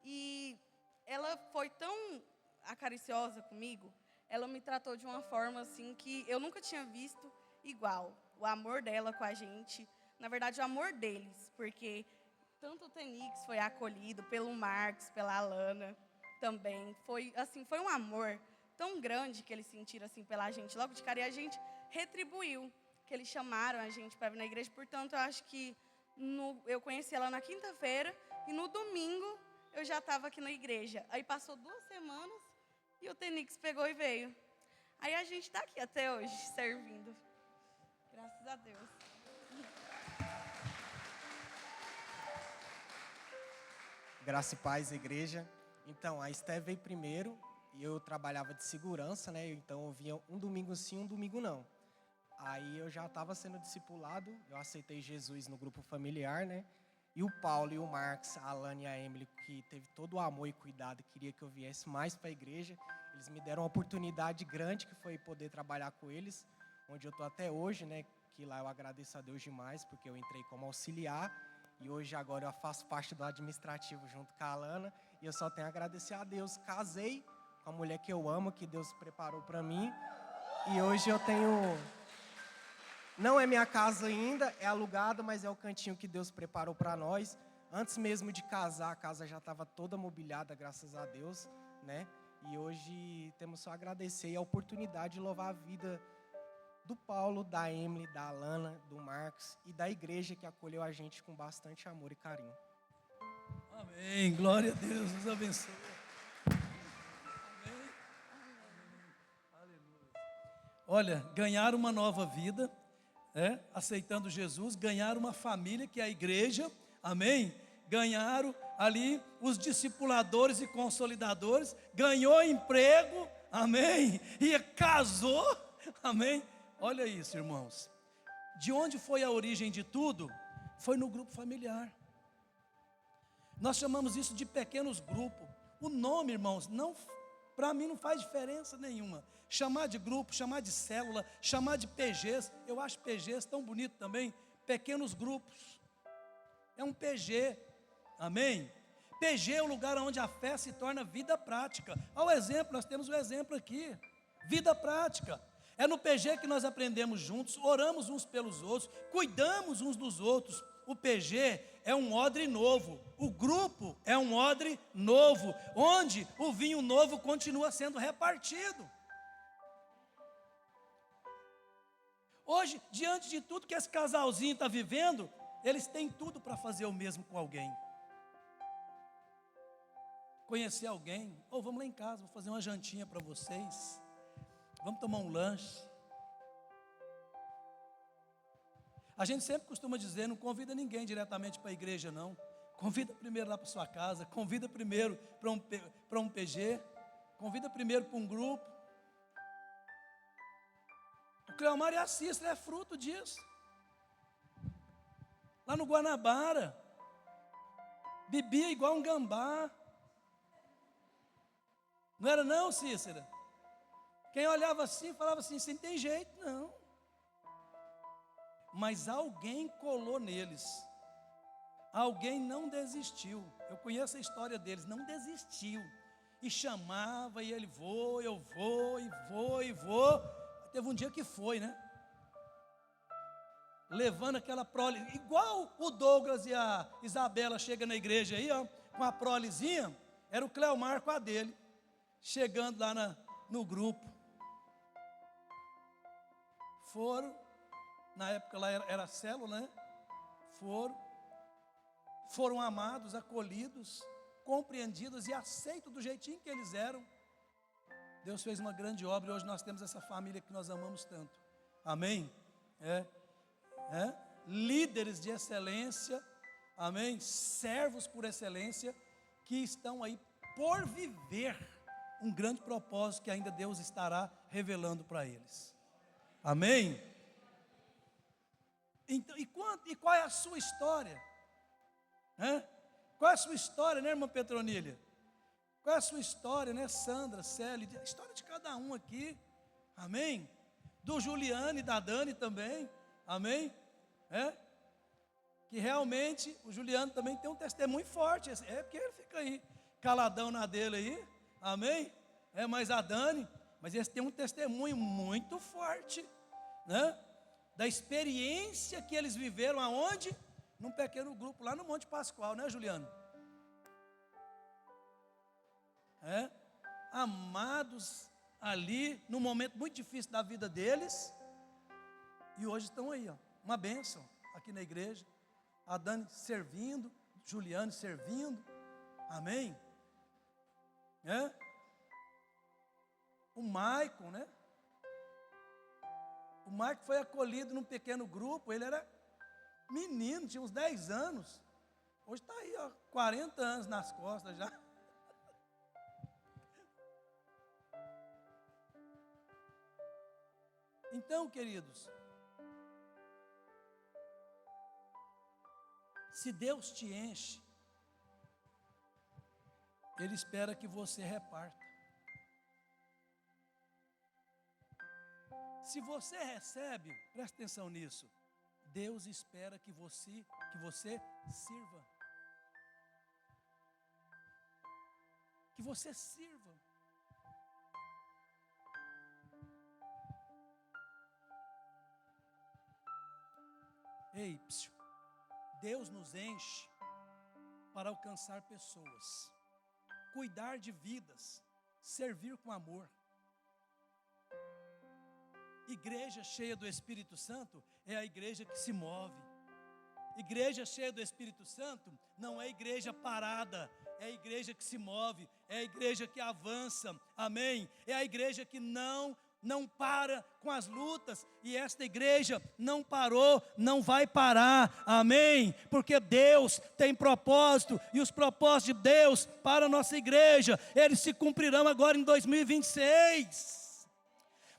[SPEAKER 2] E ela foi tão acariciosa comigo, ela me tratou de uma forma assim que eu nunca tinha visto igual. O amor dela com a gente, na verdade o amor deles, porque tanto o Tenix foi acolhido pelo Marcos, pela Alana também. Foi um amor tão grande que eles sentiram assim pela gente logo de cara, e a gente retribuiu, que eles chamaram a gente para vir na igreja. Portanto, eu acho que eu conheci ela na quinta-feira e no domingo eu já estava aqui na igreja. Aí passou 2 semanas e o Tenix pegou e veio. Aí a gente está aqui até hoje, servindo. Graças a Deus.
[SPEAKER 3] Graça e paz, igreja. Então, a Esté veio primeiro e eu trabalhava de segurança, né? Então, eu vinha um domingo sim, um domingo não. Aí eu já estava sendo discipulado, eu aceitei Jesus no grupo familiar, né? E o Paulo e o Marcos, a Alana e a Emily, que teve todo o amor e cuidado, queria que eu viesse mais para a igreja. Eles me deram uma oportunidade grande, que foi poder trabalhar com eles, onde eu estou até hoje, né? Que lá eu agradeço a Deus demais, porque eu entrei como auxiliar. E hoje, agora, eu faço parte do administrativo junto com a Alana. E eu só tenho a agradecer a Deus. Casei com a mulher que eu amo, que Deus preparou para mim. E hoje eu tenho... Não é minha casa ainda, é alugada, mas é o cantinho que Deus preparou para nós. Antes mesmo de casar, a casa já estava toda mobiliada, graças a Deus, né? E hoje temos só a agradecer e a oportunidade de louvar a vida do Paulo, da Emily, da Alana, do Marcos e da igreja que acolheu a gente com bastante amor e carinho.
[SPEAKER 1] Amém. Glória a Deus. Nos abençoe. Amém. Aleluia. Olha, ganhar uma nova vida, aceitando Jesus, ganhar uma família que é a igreja, amém? Ganharam ali os discipuladores e consolidadores, ganhou emprego, amém? E casou, amém? Olha isso, irmãos. De onde foi a origem de tudo? Foi no grupo familiar. Nós chamamos isso de pequenos grupos. O nome, irmãos, para mim não faz diferença nenhuma. Chamar de grupo, chamar de célula, chamar de PGs. Eu acho PGs tão bonito também. Pequenos grupos. É um PG. Amém? PG é o lugar onde a fé se torna vida prática. Olha o exemplo, nós temos o exemplo aqui. Vida prática. É no PG que nós aprendemos juntos, oramos uns pelos outros, cuidamos uns dos outros. O PG é um odre novo, o grupo é um odre novo, onde o vinho novo continua sendo repartido. Hoje, diante de tudo que esse casalzinho está vivendo, eles têm tudo para fazer o mesmo com alguém. Conhecer alguém, vamos lá em casa, vou fazer uma jantinha para vocês. Vamos tomar um lanche. A gente sempre costuma dizer, não convida ninguém diretamente para a igreja, não. Convida primeiro lá para sua casa, convida primeiro para um PG, convida primeiro para um grupo. O Cleomar e a Cícera é fruto disso. Lá no Guanabara, bebia igual um gambá. Não era não, Cícera? Quem olhava assim, falava assim, não tem jeito não. Mas alguém colou neles. Alguém não desistiu. Eu conheço a história deles, não desistiu. E chamava, e ele, eu vou. Teve um dia que foi, né? Levando aquela prole, igual o Douglas e a Isabela chegam na igreja aí, ó, com a prolezinha, era o Cleomar com a dele, chegando lá no grupo. Foram, na época lá era célula, né? Foram amados, acolhidos, compreendidos e aceitos do jeitinho que eles eram. Deus fez uma grande obra e hoje nós temos essa família que nós amamos tanto. Amém? Líderes de excelência, amém? Servos por excelência, que estão aí por viver um grande propósito que ainda Deus estará revelando para eles. Amém? Então, e qual é a sua história? Qual é a sua história, né, irmã Petronilha? Qual é a sua história, né, Sandra, Célia? A história de cada um aqui, amém? Do Juliano e da Dani também, amém? Que realmente o Juliano também tem um testemunho forte, porque ele fica aí, caladão na dele aí, amém? Mas a Dani, mas eles têm um testemunho muito forte, né? Da experiência que eles viveram aonde? Num pequeno grupo, lá no Monte Pascoal, né, Juliano? Amados ali, num momento muito difícil da vida deles, e hoje estão aí, ó, uma bênção aqui na igreja, a Dani servindo, Juliano servindo, amém? O Maicon, né? O Maicon foi acolhido num pequeno grupo, ele era menino, tinha uns 10 anos, hoje está aí, ó, 40 anos nas costas já. Então, queridos, se Deus te enche, Ele espera que você reparta. Se você recebe, presta atenção nisso, Deus espera que você sirva. Que você sirva. Ei, Deus nos enche para alcançar pessoas, cuidar de vidas, servir com amor. Igreja cheia do Espírito Santo é a igreja que se move. Igreja cheia do Espírito Santo não é igreja parada, é a igreja que se move, é a igreja que avança, amém? É a igreja que não para com as lutas, e esta igreja não parou, não vai parar, amém? Porque Deus tem propósito, e os propósitos de Deus para a nossa igreja, eles se cumprirão agora em 2026.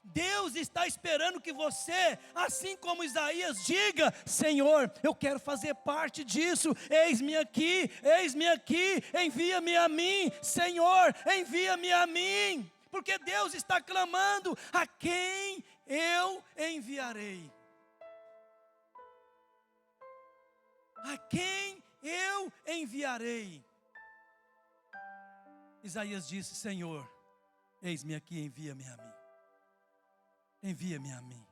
[SPEAKER 1] Deus está esperando que você, assim como Isaías, diga: Senhor, eu quero fazer parte disso, eis-me aqui, envia-me a mim, Senhor, envia-me a mim, porque Deus está clamando: a quem eu enviarei? A quem eu enviarei? Isaías disse: Senhor, eis-me aqui, envia-me a mim. Envia-me a mim.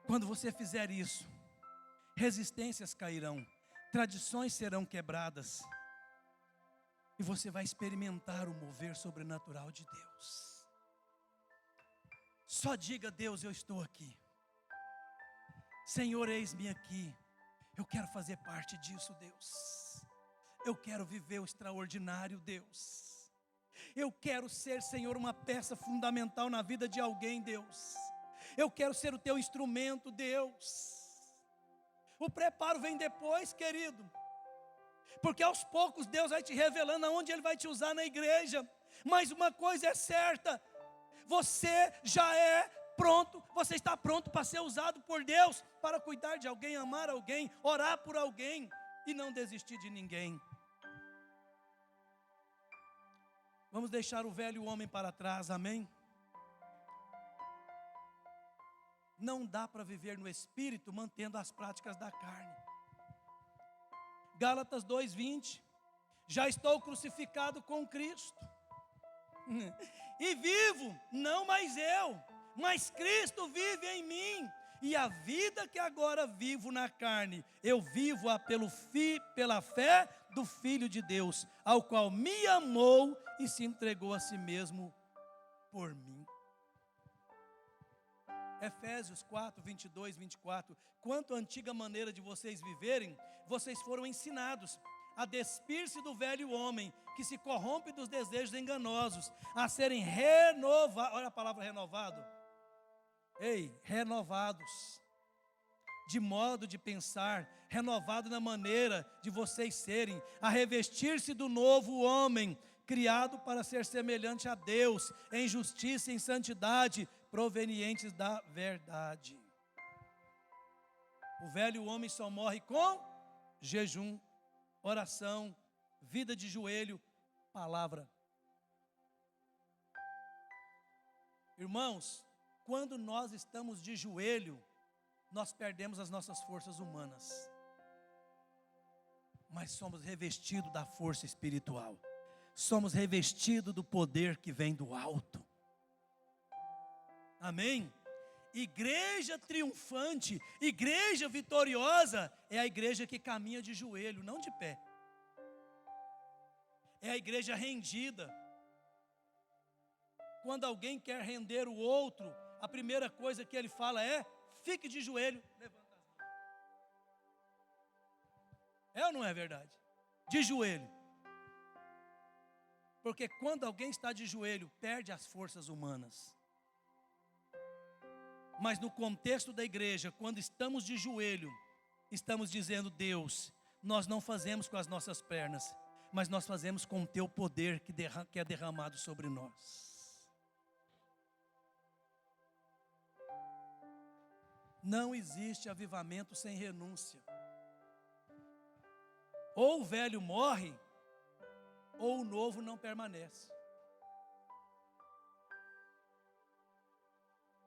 [SPEAKER 1] Quando você fizer isso, resistências cairão, tradições serão quebradas, e você vai experimentar o mover sobrenatural de Deus. Só diga: Deus, eu estou aqui. Senhor, eis-me aqui. Eu quero fazer parte disso, Deus. Eu quero viver o extraordinário, Deus. Eu quero ser, Senhor, uma peça fundamental na vida de alguém, Deus. Eu quero ser o teu instrumento, Deus. O preparo vem depois, querido, porque aos poucos Deus vai te revelando aonde Ele vai te usar na igreja. Mas uma coisa é certa: você já é pronto, você está pronto para ser usado por Deus, para cuidar de alguém, amar alguém, orar por alguém e não desistir de ninguém. Vamos deixar o velho homem para trás, amém? Não dá para viver no Espírito mantendo as práticas da carne. Gálatas 2:20, já estou crucificado com Cristo, e vivo, não mais eu, mas Cristo vive em mim, e a vida que agora vivo na carne, eu vivo-a pela fé do Filho de Deus, ao qual me amou e se entregou a si mesmo por mim. Efésios 4:22-24, quanto à antiga maneira de vocês viverem, vocês foram ensinados a despir-se do velho homem, que se corrompe dos desejos enganosos, a serem renovados, olha a palavra renovado, renovados, de modo de pensar, renovado na maneira de vocês serem, a revestir-se do novo homem, criado para ser semelhante a Deus, em justiça e em santidade, provenientes da verdade. O velho homem só morre com jejum, oração, vida de joelho, palavra. Irmãos, quando nós estamos de joelho, nós perdemos as nossas forças humanas, mas somos revestidos da força espiritual, somos revestidos do poder que vem do alto. Amém? Igreja triunfante, igreja vitoriosa, é a igreja que caminha de joelho, não de pé. É a igreja rendida. Quando alguém quer render o outro, a primeira coisa que ele fala é: fique de joelho, levanta as mãos. É ou não é verdade? De joelho. Porque quando alguém está de joelho, perde as forças humanas. Mas no contexto da igreja, quando estamos de joelho, estamos dizendo: Deus, nós não fazemos com as nossas pernas, mas nós fazemos com o teu poder que é derramado sobre nós. Não existe avivamento sem renúncia. Ou o velho morre, ou o novo não permanece.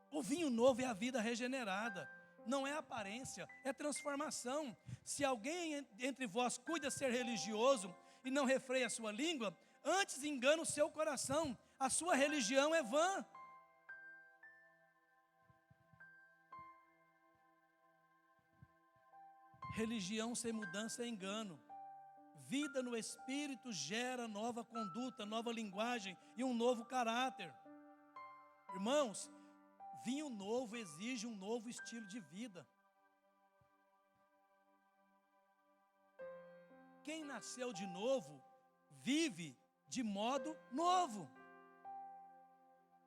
[SPEAKER 1] O vinho novo é a vida regenerada, não é aparência, é transformação. Se alguém entre vós cuida ser religioso e não refreia a sua língua, antes engana o seu coração, a sua religião é vã. Religião sem mudança é engano. Vida no Espírito gera nova conduta, nova linguagem e um novo caráter. Irmãos, vinho novo exige um novo estilo de vida. Quem nasceu de novo, vive de modo novo.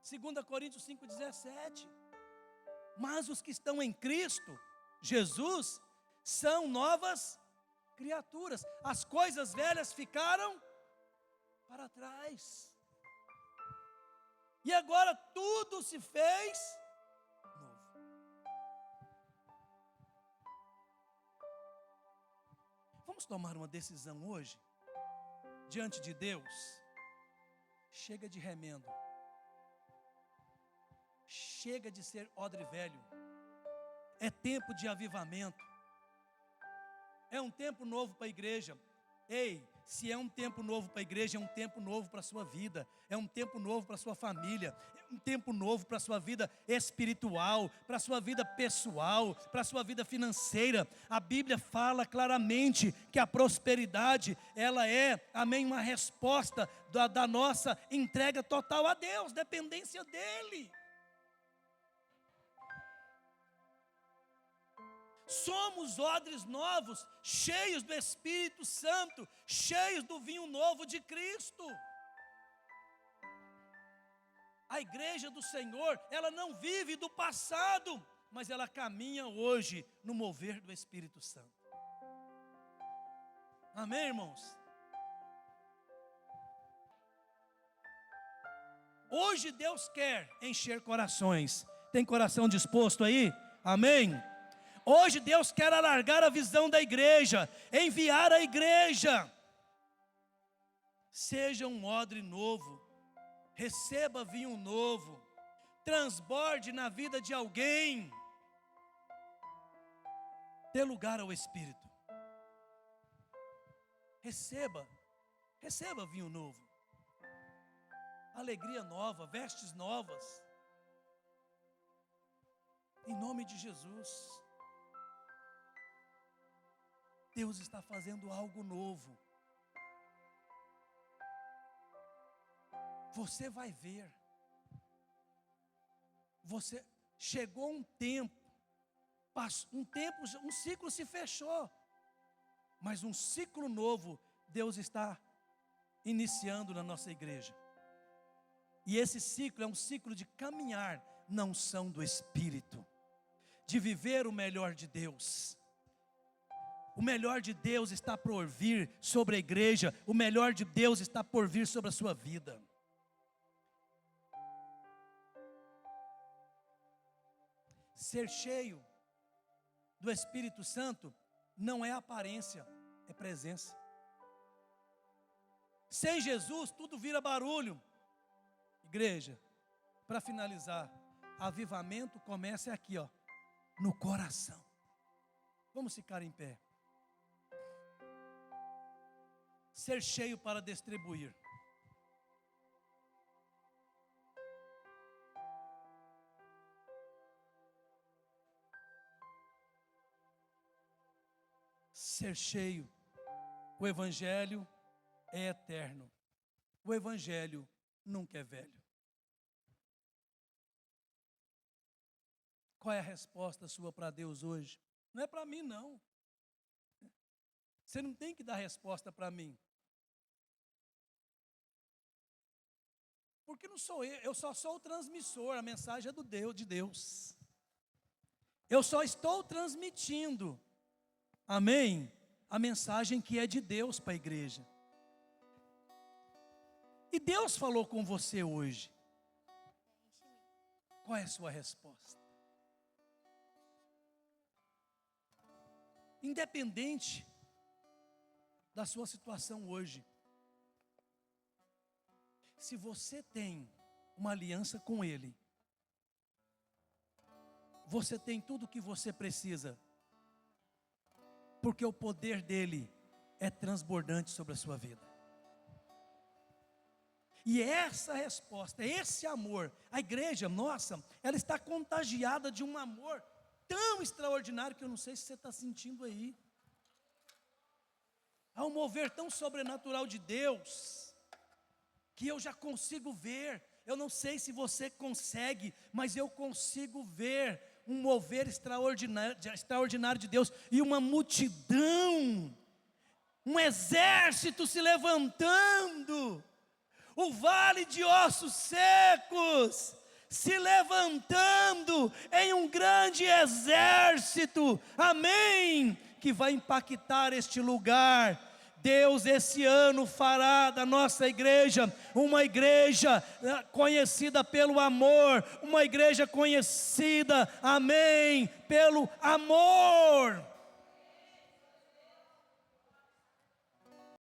[SPEAKER 1] 2 Coríntios 5,17. Mas os que estão em Cristo Jesus são novas criaturas. As coisas velhas ficaram para trás, e agora tudo se fez novo. Vamos tomar uma decisão hoje, diante de Deus. Chega de remendo, chega de ser odre velho. É tempo de avivamento. É um tempo novo para a igreja. Ei, se é um tempo novo para a igreja, é um tempo novo para a sua vida, é um tempo novo para a sua família, é um tempo novo para a sua vida espiritual, para a sua vida pessoal, para a sua vida financeira. A Bíblia fala claramente que a prosperidade, ela é, amém, uma resposta da nossa entrega total a Deus, dependência dEle. Somos odres novos, cheios do Espírito Santo, cheios do vinho novo de Cristo. A igreja do Senhor, ela não vive do passado, mas ela caminha hoje no mover do Espírito Santo. Amém, irmãos? Hoje Deus quer encher corações. Tem coração disposto aí? Amém? Hoje Deus quer alargar a visão da igreja, enviar a igreja. Seja um odre novo receba vinho novo, transborde na vida de alguém. Dê lugar ao Espírito. Receba vinho novo, alegria nova, vestes novas, em nome de Jesus. Deus está fazendo algo novo. Você vai ver. Chegou um tempo, um ciclo se fechou, mas um ciclo novo Deus está iniciando na nossa igreja. E esse ciclo é um ciclo de caminhar na unção do Espírito, de viver o melhor de Deus. O melhor de Deus está por vir sobre a igreja, o melhor de Deus está por vir sobre a sua vida. Ser cheio do Espírito Santo não é aparência, é presença. Sem Jesus tudo vira barulho. Igreja, para finalizar, avivamento começa aqui, ó, no coração. Vamos ficar em pé. Ser cheio para distribuir. Ser cheio. O Evangelho é eterno. O Evangelho nunca é velho. Qual é a resposta sua para Deus hoje? Não é para mim, não. Você não tem que dar resposta para mim. Porque não sou eu só sou o transmissor, a mensagem é de Deus. Eu só estou transmitindo, amém? A mensagem que é de Deus para a igreja. E Deus falou com você hoje. Qual é a sua resposta? Independente da sua situação hoje, se você tem uma aliança com Ele, você tem tudo o que você precisa, porque o poder dEle é transbordante sobre a sua vida. E essa resposta, esse amor, a igreja nossa, ela está contagiada de um amor tão extraordinário que eu não sei se você está sentindo aí. Há um mover tão sobrenatural de Deus, que eu já consigo ver. Eu não sei se você consegue, mas eu consigo ver um mover extraordinário de Deus, e uma multidão, um exército se levantando, o vale de ossos secos se levantando em um grande exército, amém, que vai impactar este lugar. Deus esse ano fará da nossa igreja uma igreja conhecida pelo amor, uma igreja conhecida, amém, pelo amor.